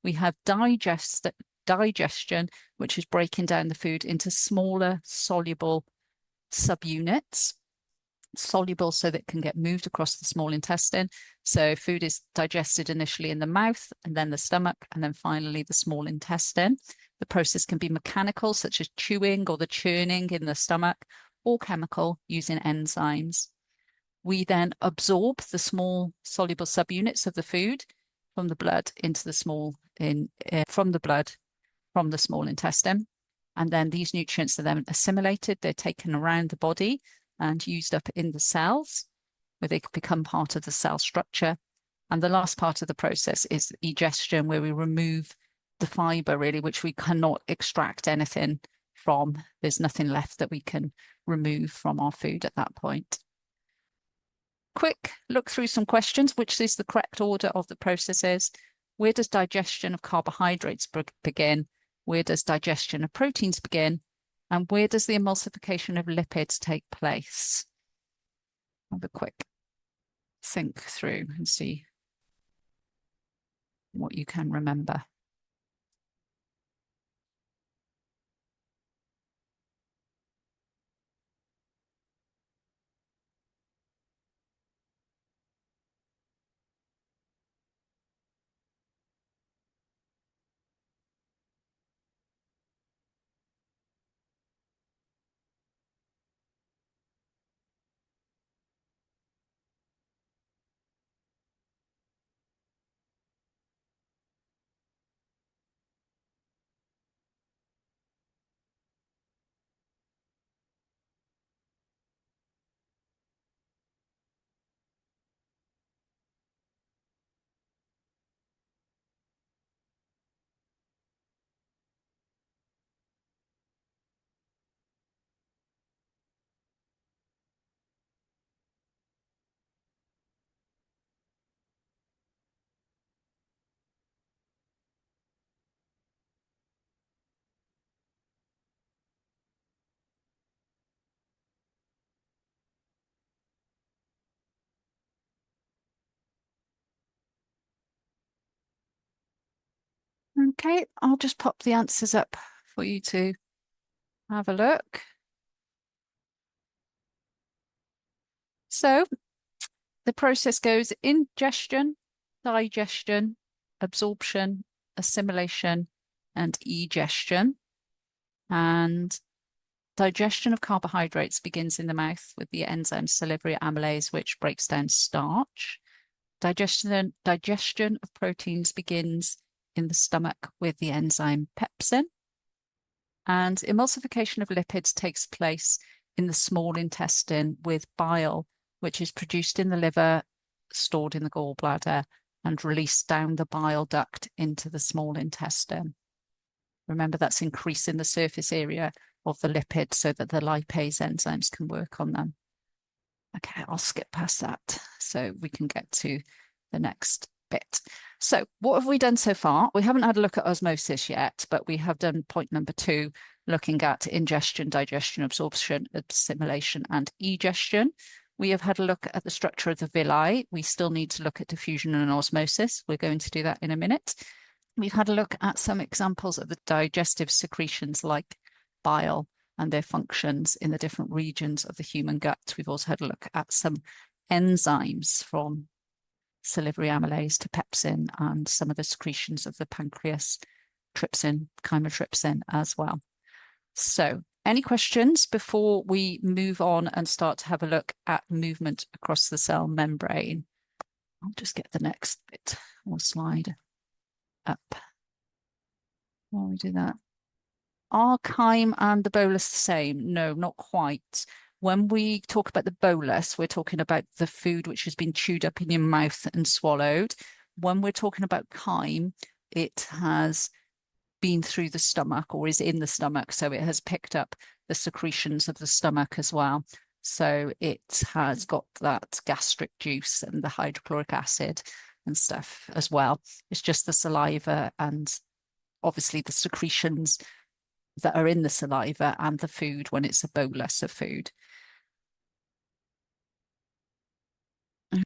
We have digestion, which is breaking down the food into smaller soluble subunits. Soluble so that it can get moved across the small intestine. So food is digested initially in the mouth and then the stomach and then finally the small intestine. The process can be mechanical, such as chewing or the churning in the stomach, or chemical using enzymes. We then absorb the small soluble subunits of the food from the blood into the small from the small intestine. And then these nutrients are then assimilated. They're taken around the body and used up in the cells, where they become part of the cell structure. And the last part of the process is digestion, where we remove the fiber, really, which we cannot extract anything from. There's nothing left that we can remove from our food at that point. Quick look through some questions. Which is the correct order of the processes? Where does digestion of carbohydrates begin? Where does digestion of proteins begin? And where does the emulsification of lipids take place? Have a quick think through and see what you can remember. Okay, I'll just pop the answers up for you to have a look. So the process goes ingestion, digestion, absorption, assimilation, and egestion. And digestion of carbohydrates begins in the mouth with the enzyme salivary amylase, which breaks down starch. Digestion of proteins begins in the stomach with the enzyme pepsin. And emulsification of lipids takes place in the small intestine with bile, which is produced in the liver, stored in the gallbladder, and released down the bile duct into the small intestine. Remember, that's increasing the surface area of the lipid so that the lipase enzymes can work on them. Okay, I'll skip past that so we can get to the next bit. So what have we done so far? We haven't had a look at osmosis yet, but we have done point number 2, looking at ingestion, digestion, absorption, assimilation, and egestion. We have had a look at the structure of the villi. We still need to look at diffusion and osmosis. We're going to do that in a minute. We've had a look at some examples of the digestive secretions like bile and their functions in the different regions of the human gut. We've also had a look at some enzymes from salivary amylase to pepsin and some of the secretions of the pancreas, trypsin, chymotrypsin as well. So any questions before we move on and start to have a look at movement across the cell membrane? I'll just get the next bit or slide up while we do that. Are chyme and the bolus the same? No, not quite. When we talk about the bolus, we're talking about the food which has been chewed up in your mouth and swallowed. When we're talking about chyme, it has been through the stomach or is in the stomach, so it has picked up the secretions of the stomach as well. So it has got that gastric juice and the hydrochloric acid and stuff as well. It's just the saliva and obviously the secretions that are in the saliva and the food when it's a bolus of food.